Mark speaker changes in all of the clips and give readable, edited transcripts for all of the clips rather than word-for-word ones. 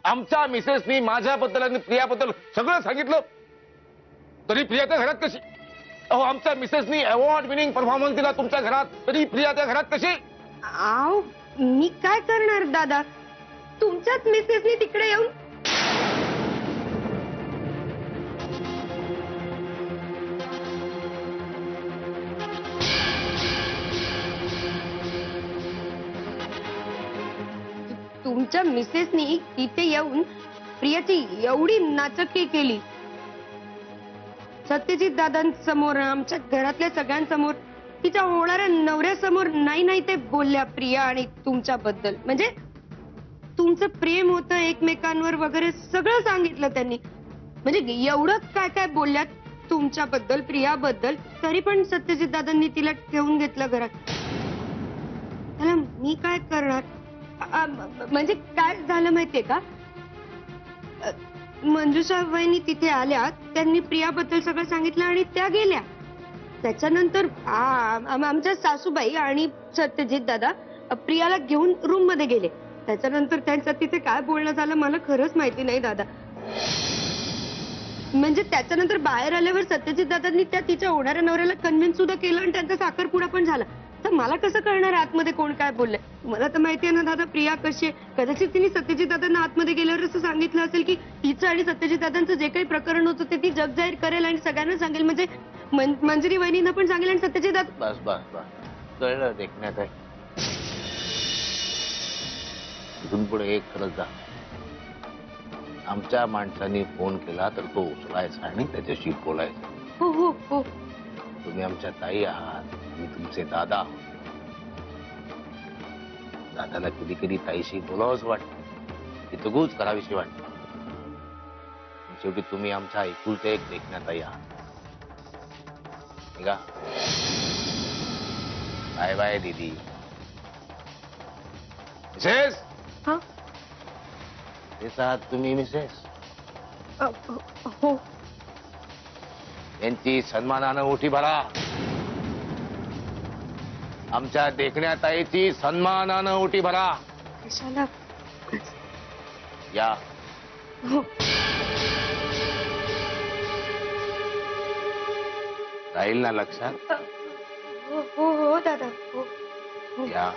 Speaker 1: आमच्या मिसेसनी माझ्याबद्दल आणि प्रियाबद्दल सगळं सांगितलं, तरी प्रिया त्या घरात कशी? अहो, आमच्या मिसेसनी अवॉर्ड विनिंग परफॉर्मन्स दिला तुमच्या घरात, तरी प्रिया त्या घरात कशी?
Speaker 2: आव, मी काय करणार दादा, तुमच्याच मिसेसनी तिकडे येऊन तुमच्या मिसेसनी तिथे येऊन प्रियाची एवढी नाचक्की केली, सत्यजित दादांसमोर, आमच्या घरातल्या सगळ्यांसमोर, तिच्या होणाऱ्या नवऱ्यासमोर नाही नाही ते बोलल्या प्रिया आणि तुमच्याबद्दल. म्हणजे तुमचं प्रेम होतं एकमेकांवर वगैरे सगळं सांगितलं त्यांनी. म्हणजे एवढं काय काय बोलल्यात तुमच्याबद्दल, प्रियाबद्दल, तरी पण सत्यजित दादांनी तिला ठेवून घेतलं घरात. त्याला मी काय करणार? म्हणजे काय झालं माहितीये का, मंजुषा वहिनी तिथे आल्या, त्यांनी प्रियाबद्दल सगळं सांगितलं आणि त्या गेल्या. त्याच्यानंतर आमच्या सासूबाई आणि सत्यजित दादा प्रियाला घेऊन रूम मध्ये गेले. त्याच्यानंतर त्यांचं तिथे काय बोलणं झालं मला खरंच माहिती नाही दादा. म्हणजे त्याच्यानंतर बाहेर आल्यावर सत्यजित दादांनी त्या तिच्या होणाऱ्या नवऱ्याला कन्व्हिन्स सुद्धा केलं आणि त्यांचा साखरपुडा पण झाला. तर मला कसं कळणार आतमध्ये कोण काय बोललंय? मला तर माहितीये ना दादा प्रिया कशी आहे. कदाचित तिने सत्यजित दादांना आतमध्ये गेल्यावर असं सांगितलं असेल की तिचं आणि सत्यजित दादांचं जे काही प्रकरण होतं ते ती जगजाहीर करेल आणि सगळ्यांना सांगेल. म्हणजे मंजरी वहिनींना पण सांगेल आणि सत्यजित दादा.
Speaker 1: बस बस बस, कळलं देखण्यात आहे. इथून पुढे एक करत जा, आमच्या माणसाने फोन केला तर तो उचलायचा आणि त्याच्याशी बोलायचं.
Speaker 2: हो हो हो.
Speaker 1: तुम्ही आमच्या ताई आहात, मी तुमचे दादा आहोत. दादाला कधी कधी ताईशी बोलावंच वाटतं, ती तगूच करावीशी वाटतं. शेवटी तुम्ही आमच्या एकुलते एक देखण्या ताई आहात. निघा. बाय बाय दीदी. मिसेस.
Speaker 2: हा
Speaker 1: तेच आहात तुम्ही मिसेस?
Speaker 2: हो.
Speaker 1: यांची सन्मानानं उठी भरा. आमच्या देखण्या ताईची सन्मानानं उठी भरा.
Speaker 2: कशाला?
Speaker 1: या.
Speaker 2: हो.
Speaker 1: राहील ना लक्षात?
Speaker 2: हो हो हो दादा. हो हो.
Speaker 1: या.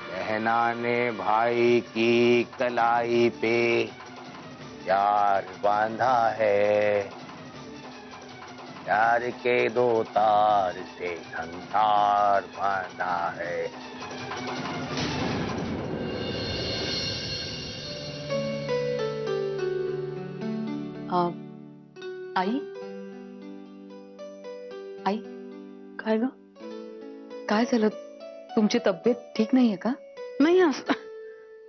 Speaker 1: बहना ने भाई की कलाई पे प्यार बांधा है, प्यार के दो तार से संसार बांधा है.
Speaker 3: आई आई काय ग, काय झालं? तुमची तब्येत ठीक नाहीये का?
Speaker 4: नाही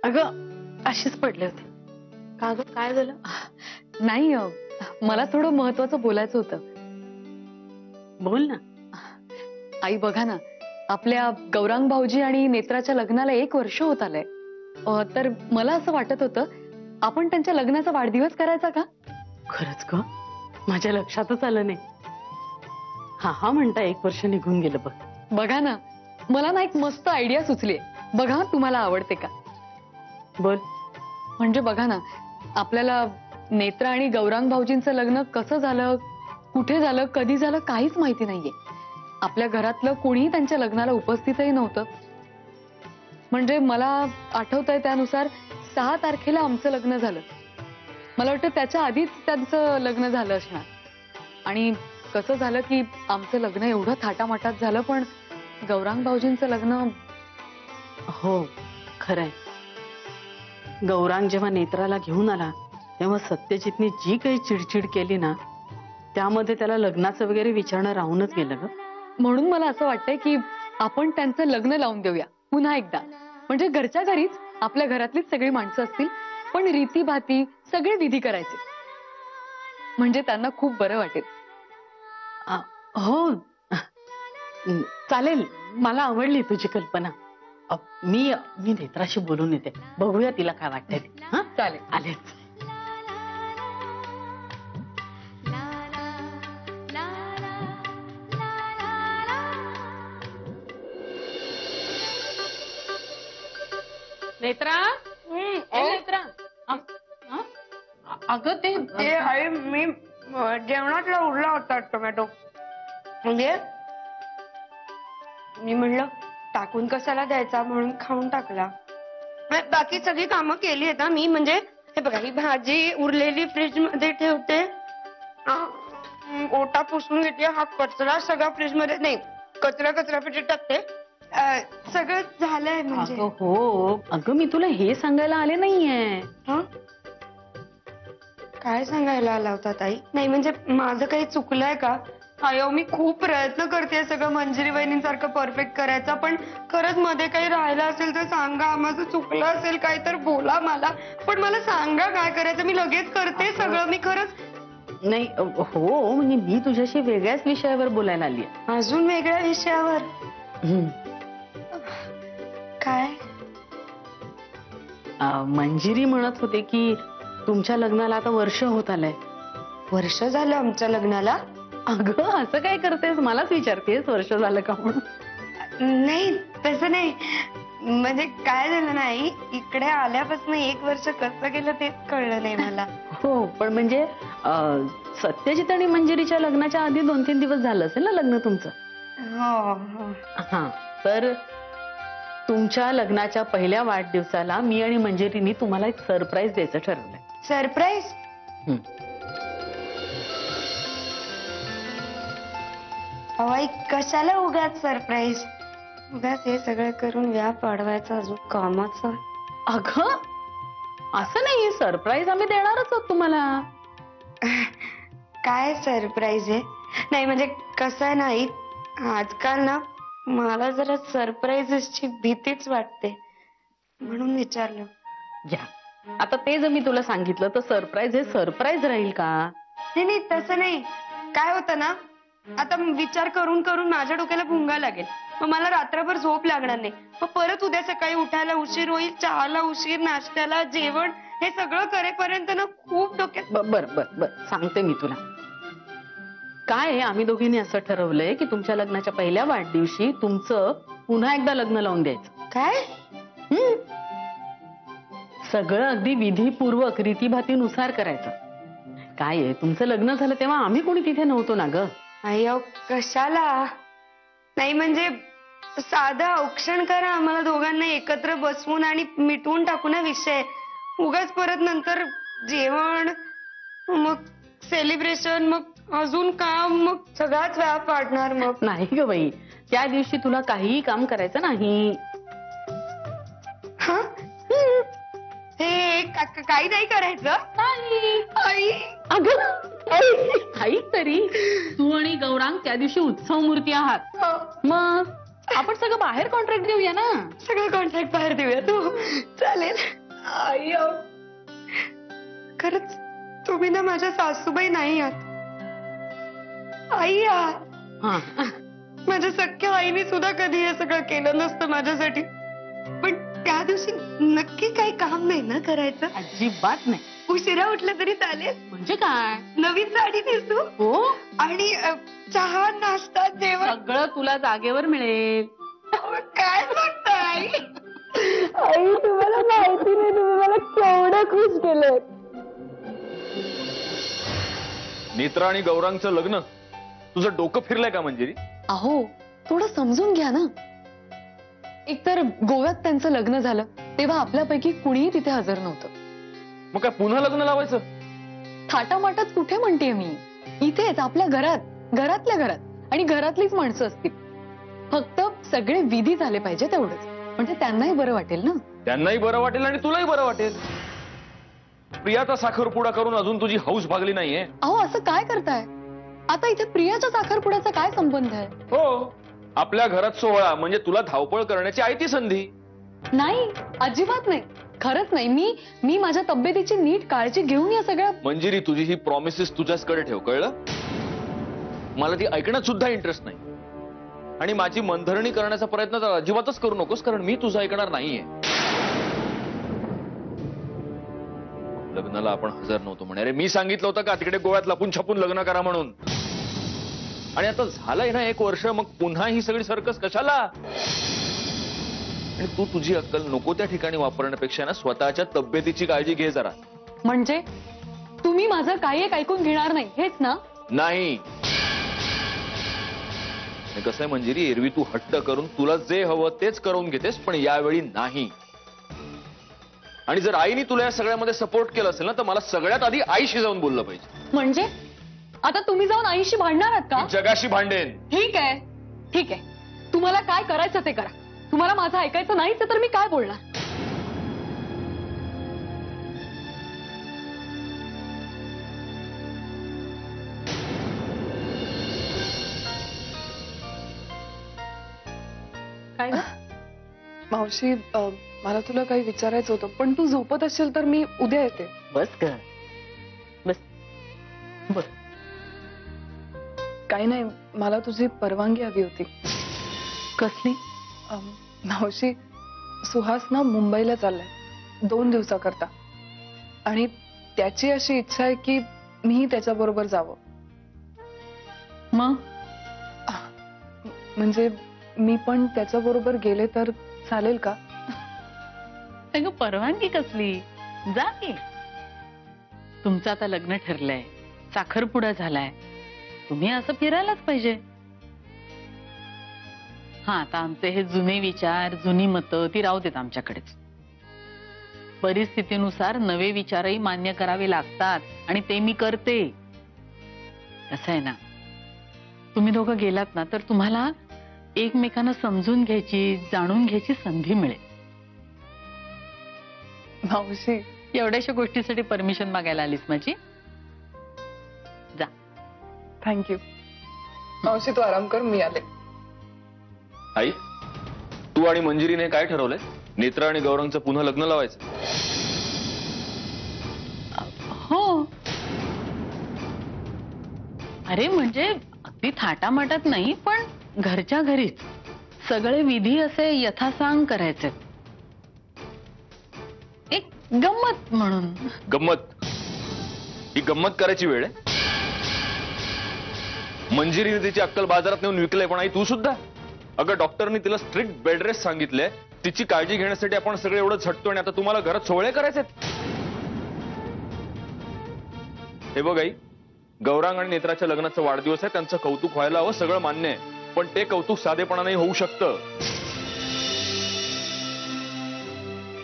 Speaker 4: अगं अशीच पडले होते. का ग काय झालं?
Speaker 3: नाही, मला थोडं महत्वाचं बोलायचं होतं.
Speaker 4: बोल ना.
Speaker 3: आई बघा ना, आपल्या गौरांग भाऊजी आणि नेत्राच्या लग्नाला 1 वर्ष होत आलंय. तर मला असं वाटत होतं आपण त्यांच्या लग्नाचा वाढदिवस करायचा का?
Speaker 4: खरंच ग, माझ्या लक्षातच आलं नाही. हा हा म्हणता 1 वर्ष निघून गेलं बघ.
Speaker 3: बघा ना, मला ना एक मस्त आयडिया सुचलीये. बघा तुम्हाला आवडते का?
Speaker 4: बोल.
Speaker 3: म्हणजे बघा ना, आपल्याला नेत्रा आणि गौरांग भाऊजींचं लग्न कसं झालं, कुठे झालं, कधी झालं काहीच माहिती नाहीये. आपल्या घरातलं कोणीही त्यांच्या लग्नाला उपस्थितही नव्हतं. म्हणजे मला आठवतंय त्यानुसार 6 तारखेला आमचं लग्न झालं. मला वाटतं त्याच्या आधीच त्यांचं लग्न झालं असणार. आणि कसं झालं की आमचं लग्न एवढं थाटामाटात झालं, पण गौरांग भाऊजींचं लग्न.
Speaker 4: हो खरंय. गौरांग जेव्हा नेत्राला घेऊन आला तेव्हा सत्यजितने जी काही चिडचिड केली ना, त्यामध्ये त्याला लग्नाचं वगैरे विचारणं राहूनच गेलं ग.
Speaker 3: म्हणून मला असं वाटतंय की आपण त्यांचं लग्न लावून देऊया पुन्हा एकदा. म्हणजे घरच्या घरीच आपल्या घरातलीच सगळी माणसं असतील, पण रीतीभाती सगळे विधी करायचे. म्हणजे त्यांना खूप बरं वाटेल.
Speaker 4: हो चालेल, मला आवडली तुझी कल्पना. मी नेत्राशी बोलून येते, बघूया तिला काय वाटतंय. हा
Speaker 3: चालेल.
Speaker 4: आलेच. नेत्रा नेत्रा अगं
Speaker 2: ते आई मी जेवणातला उरला होता टोमॅटो म्हणजे मी म्हणलं टाकून कशाला द्यायचा म्हणून खाऊन टाकला. बाकी सगळी कामं केली आहेत मी म्हणजे हे बघा ही भाजी उरलेली फ्रीज मध्ये ठेवते ओटा पुसून घेते हा कचरा सगळा फ्रीज मध्ये नाही कचरा पेटीत टाकते सगळं झालंय म्हणजे.
Speaker 4: अगं हो अगं मी तुला हे सांगायला आले नाहीये.
Speaker 2: हं? काय सांगायला आला होता ताई? नाही म्हणजे माझं काही चुकलंय का? अयो मी खूप प्रयत्न करते सगळं मंजिरी वहिनींसारखं परफेक्ट करायचा पण खरंच मध्ये काही राहिलं असेल तर सांगा माझं चुकलं असेल काय तर बोला मला पण मला सांगा काय करायचं मी लगेच करते सगळं मी खरंच.
Speaker 4: नाही हो म्हणजे मी तुझ्याशी वेगळ्याच विषयावर बोलायला आली.
Speaker 2: अजून वेगळ्या विषयावर काय?
Speaker 4: मंजिरी म्हणत होते की तुमच्या लग्नाला आता वर्ष होत आलंय.
Speaker 2: वर्ष झालं आमच्या लग्नाला?
Speaker 4: अगं असं काय करतेस मलाच विचारतेस वर्ष झालं का म्हणून.
Speaker 2: नाही तसं नाही म्हणजे काय झालं नाही इकडे आल्यापासून 1 वर्ष कसं गेलं तेच कळलं नाही मला.
Speaker 4: हो पण म्हणजे सत्यजित आणि मंजिरीच्या लग्नाच्या आधी 2-3 दिवस झालं असेल ना लग्न तुमचं.
Speaker 2: हो
Speaker 4: हा तर तुमच्या लग्नाच्या पहिल्या वाढदिवसाला मी आणि मंजिरीनी तुम्हाला एक सरप्राईज द्यायचं ठरवलंय.
Speaker 2: सरप्राईज? हवाई कशाला उगाच सरप्राईज उगाच हे सगळं करून व्याप वाढवायचं अजून कामाचं.
Speaker 4: अगं असं नाही सरप्राईज आम्ही देणारच आहोत तुम्हाला.
Speaker 2: काय सरप्राईज आहे? नाही म्हणजे कसं आहे नाही आजकाल ना मला जरा सरप्राईजेसची भीतीच वाटते म्हणून विचारलं.
Speaker 4: घ्या आता ते जर मी तुला सांगितलं तर सरप्राईज हे सरप्राईज राहील का?
Speaker 2: नाही तसं नाही काय होतं ना आता विचार करून करून माझ्या डोक्याला भुंगा लागेल मग मला रात्रभर झोप लागणार नाही मग परत उद्या सकाळी उठायला उशीर होईल चहाला उशीर नाश्त्याला जेवण हे सगळं करेपर्यंत ना खूप डोक्यात.
Speaker 4: बर सांगते मी तुला काय आम्ही दोघींनी असं ठरवलंय की तुमच्या लग्नाच्या पहिल्या वाढदिवशी तुमचं पुन्हा एकदा लग्न लावून द्यायचं.
Speaker 2: काय?
Speaker 4: सगळं अगदी विधीपूर्वक रीतीभातीनुसार करायचं. काय आहे तुमचं लग्न झालं तेव्हा आम्ही कोणी तिथे नव्हतो ना ग.
Speaker 2: अय्यो कशाला? नाही म्हणजे साधं औक्षण करा आम्हाला दोघांना एकत्र बसवून आणि मिटवून टाकू ना विषय. उगाच परत नंतर जेवण मग सेलिब्रेशन मग अजून काम मग सगळाच व्याप वाढणार मग.
Speaker 4: नाही ग बाई त्या दिवशी तुला काहीही काम करायचं नाही.
Speaker 2: हे काही नाही करायचं? आई
Speaker 4: अगं आई तरी तू आणि गौरांग त्या दिवशी उत्सव मूर्ती आहात मग आपण सगळं बाहेर कॉन्ट्रॅक्ट देऊया ना.
Speaker 2: सगळं कॉन्ट्रॅक्ट बाहेर देऊया तू चालेल. आई खरंच तुम्ही ना माझ्या सासूबाई नाही आहात आई आहात. माझ्या सख्या आईने सुद्धा कधी हे सगळं केलं नसतं माझ्यासाठी पण त्या दिवशी नक्की काही काम नाही ना करायचं?
Speaker 4: अजिबात नाही.
Speaker 2: उशिरा उठलं तरी चालेल?
Speaker 4: म्हणजे काय
Speaker 2: नवीन साडी नेसू
Speaker 4: हो
Speaker 2: आणि चहा नाश्ता जेवण
Speaker 4: सगळं तुला जागेवर मिळेल.
Speaker 2: काय म्हणता आई? आई तुम्हाला माहिती नाही तुम्ही मला केवढं खुश केलं.
Speaker 1: नेत्रा आणि गौरांगचं लग्न तुझं डोकं फिरलंय का मंजिरी?
Speaker 3: अहो थोडं समजून घ्या ना. एकतर गोव्यात त्यांचं लग्न झालं तेव्हा आपल्यापैकी कुणीही तिथे हजर नव्हतं.
Speaker 1: मग काय पुन्हा लग्न लावायचं?
Speaker 3: थाटामाटात कुठे म्हणतेय मी इथेच आपल्या घरातल्या घरात आणि घरातलीच माणसं असतील. फक्त सगळे विधी झाले पाहिजे तेवढंच म्हणजे त्यांनाही बरं वाटेल ना.
Speaker 1: त्यांनाही बरं वाटेल आणि तुलाही बरं वाटेल. प्रियाचा साखरपुडा करून अजून तुझी हौस भागली नाहीये.
Speaker 3: अहो असं काय करताय? आता इथे प्रियाच्या साखरपुड्याचा काय संबंध आहे?
Speaker 1: हो आपल्या घरात सोहळा म्हणजे तुला धावपळ करण्याची आहे ती संधी.
Speaker 3: नाही अजिबात नाही खरंच नाही. मी माझ्या तब्येतीची नीट काळजी घेऊन या सगळ्या.
Speaker 1: मंजिरी तुझी ही प्रॉमिसेस तुझ्याचकडे ठेव कळलं? मला ती ऐकण्यात सुद्धा इंटरेस्ट नाही आणि माझी मनधरणी करण्याचा प्रयत्न तर अजिबातच करू नकोस कारण मी तुझं ऐकणार नाहीये. लग्नाला आपण हजर नव्हतो म्हणे. अरे मी सांगितलं होतं का तिकडे गोव्यात लपून छपून लग्न करा म्हणून? आणि आता झालंय ना 1 वर्ष मग पुन्हा ही सगळी सर्कस कशाला?
Speaker 5: आणि तू तुझी अक्कल नको त्या ठिकाणी वापरण्यापेक्षा ना स्वतःच्या तब्येतीची काळजी घे जरा.
Speaker 3: म्हणजे तुम्ही माझं काही एक ऐकून घेणार नाही हेच ना?
Speaker 5: नाही. आणि कसं आहे मंजिरी, एरवी तू हट्ट करून तुला जे हवं तेच करून घेतेस, पण यावेळी नाही. आणि जर आईने तुला या सगळ्यामध्ये सपोर्ट केला असेल ना, तर मला सगळ्यात आधी आईशी जाऊन बोललं पाहिजे.
Speaker 3: म्हणजे आता तुम्ही जाऊन आईशी भांडणार आहात का?
Speaker 5: मी जगाशी भांडेन.
Speaker 3: ठीक आहे, ठीक आहे. तुम्हाला काय करायचं ते करा. तुम्हाला माझं ऐकायचं नाहीच तर मी काय बोलणार?
Speaker 4: काय ग?
Speaker 6: मावशी मला तुला काही विचारायचं होतं, पण तू झोपत असेल तर मी उद्या येते.
Speaker 4: बस ग, बस बस.
Speaker 6: काही नाही, मला तुझी परवानगी हवी होती.
Speaker 4: कसली?
Speaker 6: मावशी, सुहास ना मुंबईला चाललाय 2 दिवसाकरता, आणि त्याची अशी इच्छा आहे की मीही त्याच्याबरोबर जावं.
Speaker 4: मग
Speaker 6: म्हणजे मी पण त्याच्याबरोबर गेले तर चालेल का?
Speaker 4: अगं परवानगी कसली? जा की. तुमचं आता लग्न ठरलंय, साखरपुडा झालाय, तुम्ही असं फिरायलाच पाहिजे. हा, आता आमचे हे जुने विचार, जुनी मतं ती राहू देत आमच्याकडेच. परिस्थितीनुसार नवे विचारही मान्य करावे लागतात, आणि ते मी करते. कसं आहे ना, तुम्ही दोघं गेलात ना तर तुम्हाला एकमेकांना समजून घ्यायची, जाणून घ्यायची संधी मिळेल.
Speaker 6: मावशी,
Speaker 4: एवढ्याशा गोष्टीसाठी परमिशन मागायला आलीस माझी? जा.
Speaker 6: थँक्यू. मावशी तू आराम कर, मी आले.
Speaker 5: आई, तू आणि मंजिरीने काय ठरवलंय? नेत्रा आणि गौरंगचं पुन्हा लग्न लावायचं?
Speaker 4: हो. अरे म्हणजे अगदी थाटामाटात नाही, पण घरच्या घरीच सगळे विधी असे यथासांग करायचे. एक गंमत म्हणून.
Speaker 5: गंमत? ही गंमत करायची वेळ आहे? मंजिरीने तिची अक्कल बाजारात नेऊन विकलंय, पण आई तू सुद्धा? अगं डॉक्टरनी तिला स्ट्रिक्ट बेड रेस्ट सांगितलंय. तिची काळजी घेण्यासाठी आपण सगळे एवढं झटतो, आणि आता तुम्हाला घरात सोहळे करायचे? हे बघ आई, गौरांग आणि नेत्राच्या लग्नाचा वाढदिवस आहे, त्यांचं कौतुक व्हायला हवं, सगळं मान्य आहे, पण ते कौतुक साधेपणाने होऊ शकतं.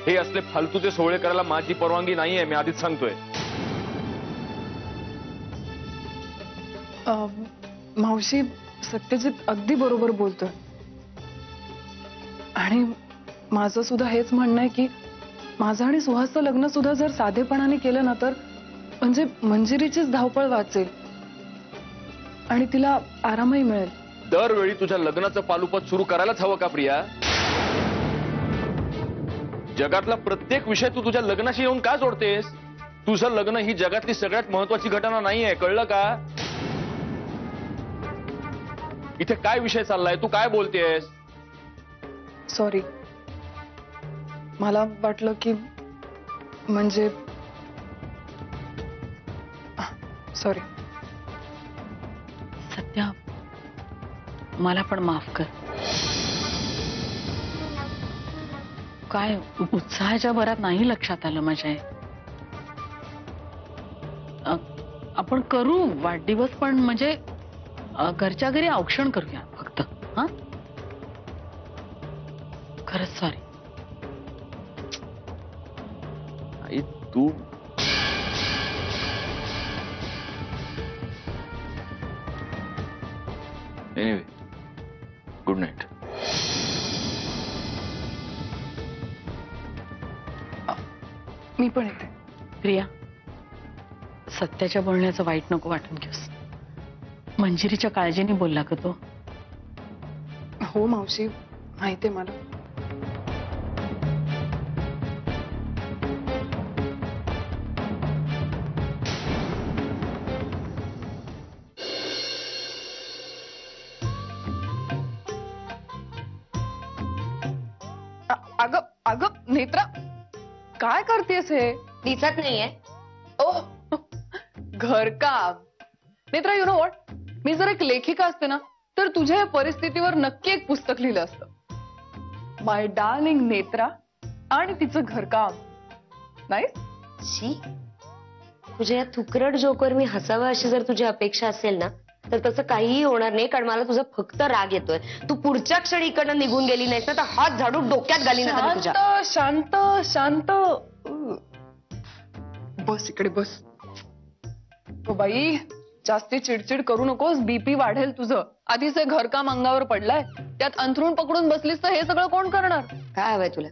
Speaker 5: हे असले फालतूचे सोहळे करायला माझी परवानगी नाहीये, मी आधीच सांगतोय.
Speaker 6: मावशी, सत्यजित अगदी बरोबर बोलतोय, आणि माझं सुद्धा हेच म्हणणं आहे की माझं आणि सुहासचं लग्न सुद्धा जर साधेपणाने केलं ना, तर म्हणजे मंजिरीचीच धावपळ वाचेल आणि तिला आरामही मिळेल.
Speaker 5: दरवेळी तुझ्या लग्नाचं पालुपत सुरू करायलाच हवं का प्रिया? जगातला प्रत्येक विषय तू तुझ्या लग्नाशी येऊन का जोडतेस? तुझं लग्न ही जगातली सगळ्यात महत्वाची घटना नाहीये, कळलं का? इथे काय विषय चाललाय, तू काय बोलतेस?
Speaker 6: सॉरी, मला वाटलं की म्हणजे सॉरी.
Speaker 4: सत्या, मला पण माफ कर. काय उत्साहाच्या भरात नाही लक्षात आलं माझ्या. आपण करू वाढदिवस, पण म्हणजे घरच्या घरी औक्षण करूया फक्त. हा, खरंच सॉरी.
Speaker 5: आई तू एनिवे, गुड नाईट.
Speaker 6: मी पण येते.
Speaker 4: प्रिया, सत्याच्या बोलण्याचं वाईट नको वाटून घेऊस. मंजिरीच्या काळजीने बोलला का तो?
Speaker 6: हो मावशी, माहितीये मला. अगं अगं नेत्रा, काय करतेस हे?
Speaker 2: दिसत नाहीये?
Speaker 6: ओह, घरकाम. नेत्रा, यु नो व्हॉट, मी जर एक लेखिका असते ना, तर तुझ्या या परिस्थितीवर नक्की एक पुस्तक लिहिलं असतं. माय डार्लिंग नेत्रा आणि तिचं घरकाम नाही.
Speaker 2: शी, तुझ्या या थुकरट जोकर मी हसावं अशी जर तुझी अपेक्षा असेल ना, तर तसं काहीही होणार नाही. कारण मला तुझा फक्त राग येतोय. तू पुढच्या क्षणी इकडनं निघून गेली नाहीस ना, तर हात झाडून डोक्यात घालीन आता मी तुझ्या.
Speaker 6: शांत शांत बस इकडे बस. ओ बाई, जास्ती चिडचिड करू नकोस, बीपी वाढेल तुझं. आधीच हे घरकाम अंगावर पडलाय, त्यात अंथरूण पकडून बसलीस तर हे सगळं कोण करणार.
Speaker 2: काय हवंय तुला?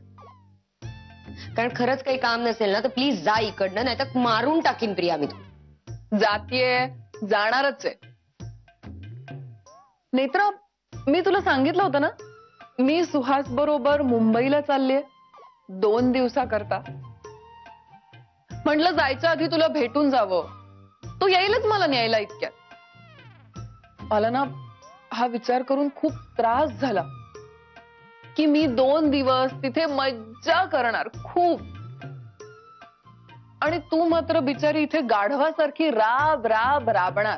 Speaker 2: कारण खरंच काही काम नसेल ना, तर प्लीज जा इकडनं, नाही तर मारून टाकीन प्रिया मी तू.
Speaker 6: जातीये, जाणारच आहे. नेत्रा, मी तुला सांगितलं होतं ना, मी सुहास बरोबर मुंबईला चाललीये 2 दिवसाकरता. म्हटलं जायच्या आधी तुला भेटून जावं. तो येईलच मला न्यायला इतक्यात. मला ना हा विचार करून खूप त्रास झाला की मी 2 दिवस तिथे मज्जा करणार खूप, आणि तू मात्र बिचारी इथे गाढवासारखी राब राब राबणार.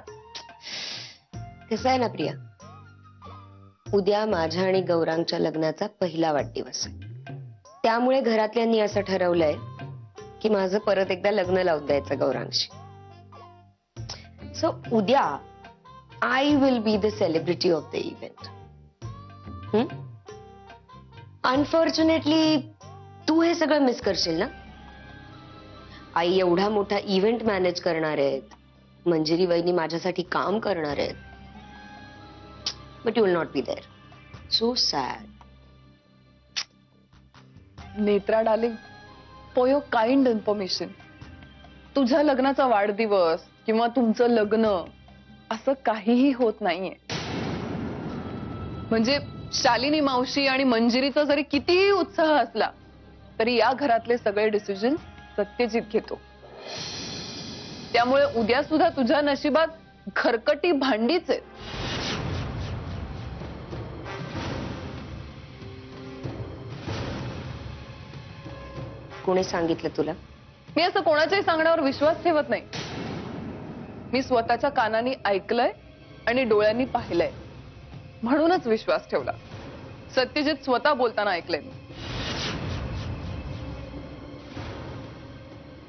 Speaker 2: कसं आहे ना प्रिया, उद्या माझ्या आणि गौरांगच्या लग्नाचा पहिला वाढदिवस आहे. त्यामुळे घरातल्यांनी असं ठरवलंय की माझं परत एकदा लग्न लावून द्यायचं गौरांगशी. सो उद्या I will be the celebrity of the event. Unfortunately तू हे सगळं मिस करशील ना. आई एवढा मोठा इव्हेंट मॅनेज करणार आहेत, मंजिरी वहिनी माझ्यासाठी काम करणार आहेत, but you will not be there. So sad.
Speaker 6: Netra darling, for your kind information, तुझ्या लग्नाचा वाढदिवस किंवा तुमचं लग्न असं काहीही होत नाहीये. म्हणजे शालिनी मावशी आणि मंजिरीचा जरी कितीही उत्साह असला तरी या घरातले सगळे डिसिजन सत्यजित घेतो. त्यामुळे उद्या सुद्धा तुझ्या नशिबात खरकटी भांडीच आहेत.
Speaker 2: कोणी सांगितलं तुला?
Speaker 6: मी असं कोणाच्याही सांगण्यावर विश्वास ठेवत नाही. मी स्वतःच्या कानांनी ऐकलंय आणि डोळ्यांनी पाहिलंय म्हणूनच विश्वास ठेवला. सत्यजित स्वतः बोलताना ऐकलंय मी.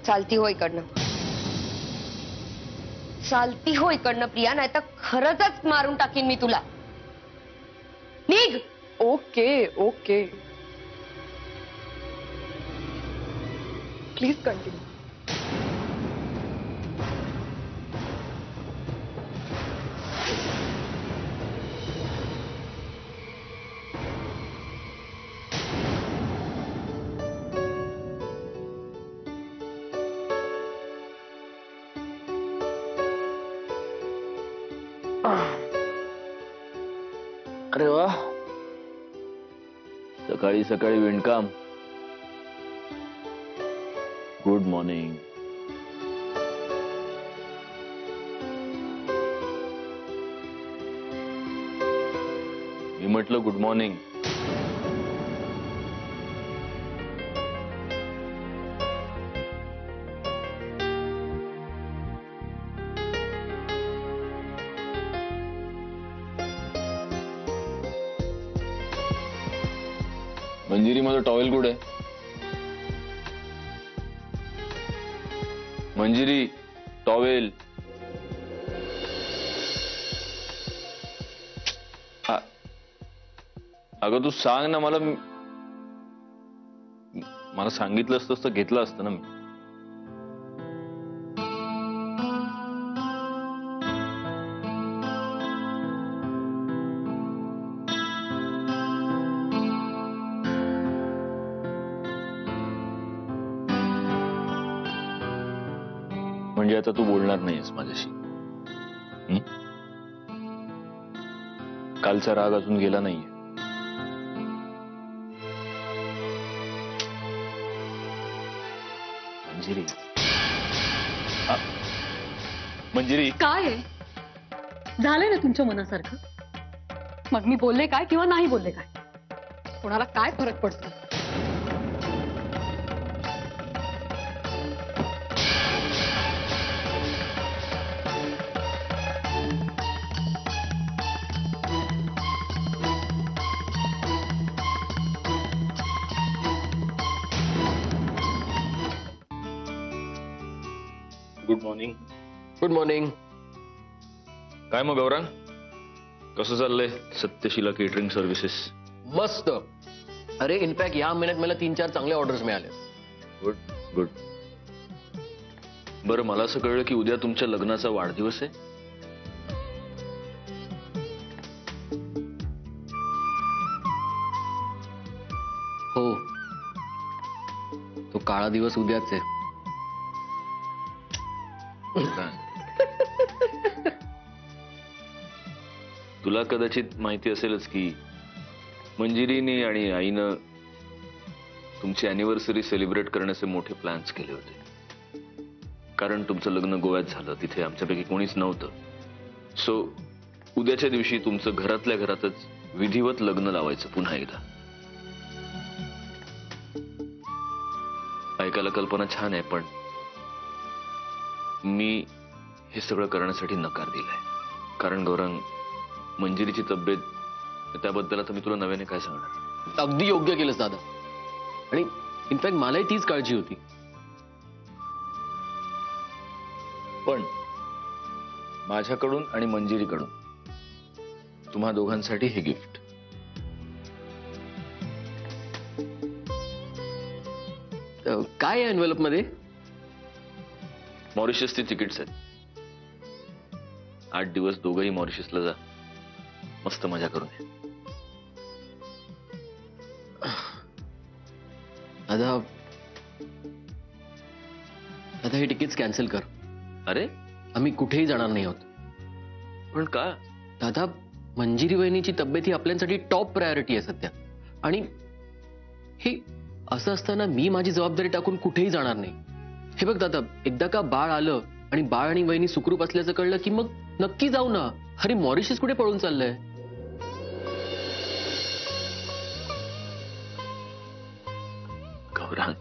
Speaker 2: चालती हो इकडनं, चालती हो इकडनं प्रिया, नाही तर खरंच मारून टाकीन मी तुला. निघ.
Speaker 6: Okay okay, please continue.
Speaker 5: अरे वा, सकाळी सकाळी विणकाम. Good morning. मी म्हटलं गुड मॉर्निंग. मंजिरी, माझं टॉवेल कुठे? मंजिरी, टॉवेल. अगं तू सांग ना मला. मला सांगितलं असतं तर घेतलं असतं ना मी. म्हणजे आता तू बोलणार नाहीस माझ्याशी? कालचा राग अजून गेला नाहीये? मंजिरी, मंजिरी.
Speaker 3: काय आहे? झालंय ना तुमच्या मनासारखं? मग मी बोलले काय किंवा नाही बोलले काय, कोणाला काय फरक पडतो?
Speaker 5: Good morning.
Speaker 7: Good morning.
Speaker 5: काय मग गौरांग, कसं चाललंय सत्यशिला केटरिंग सर्व्हिसेस?
Speaker 7: मस्त. अरे इनफॅक्ट या महिन्यात मला 3-4 चांगले ऑर्डर्स मिळाले.
Speaker 5: Good good. बरं, मला असं कळलं की उद्या तुमच्या लग्नाचा वाढदिवस आहे.
Speaker 7: हो, तो काळा दिवस उद्याच आहे.
Speaker 5: तुला कदाचित माहिती असेलच की मंजिरीने आणि आईनं तुमची अॅनिव्हर्सरी सेलिब्रेट करण्याचे मोठे प्लॅन्स केले होते. कारण तुमचं लग्न गोव्यात झालं, तिथे आमच्यापैकी कोणीच नव्हतं. सो उद्याच्या दिवशी तुमचं घरातल्या घरातच विधिवत लग्न लावायचं पुन्हा एकदा. ऐकायला कल्पना छान आहे, पण मी हे सगळं करण्यासाठी नकार दिलाय. कारण गौरांग, मंजिरीची तब्येत, त्याबद्दल आता मी तुला नव्याने काय सांगणार.
Speaker 7: अगदी योग्य केलंस दादा. आणि इनफॅक्ट मलाही तीच काळजी होती.
Speaker 5: पण माझ्याकडून आणि मंजिरीकडून तुम्हा दोघांसाठी हे गिफ्ट.
Speaker 7: काय आहे एन्व्हलप मध्ये?
Speaker 5: मॉरिशसची तिकीट्स आहेत. 8 दिवस दोघंही मॉरिशसला जा, मस्त मजा करून ये.
Speaker 7: दादा, दादा हे तिकीट्स कॅन्सल कर.
Speaker 5: अरे
Speaker 7: आम्ही कुठेही जाणार नाही आहोत.
Speaker 5: पण का?
Speaker 7: दादा, मंजिरी वहिनीची तब्येत ही आपल्यासाठी टॉप प्रायोरिटी आहे सध्या. आणि हे असं असताना मी माझी जबाबदारी टाकून कुठेही जाणार नाही. हे बघ दादा, एकदा का बाळ आलं आणि बाळ आणि वहिनी सुखरूप असल्याचं कळलं की मग नक्की जाऊ ना. अरे मॉरिशस कुठे पळून चाललंय?
Speaker 5: गौरांग,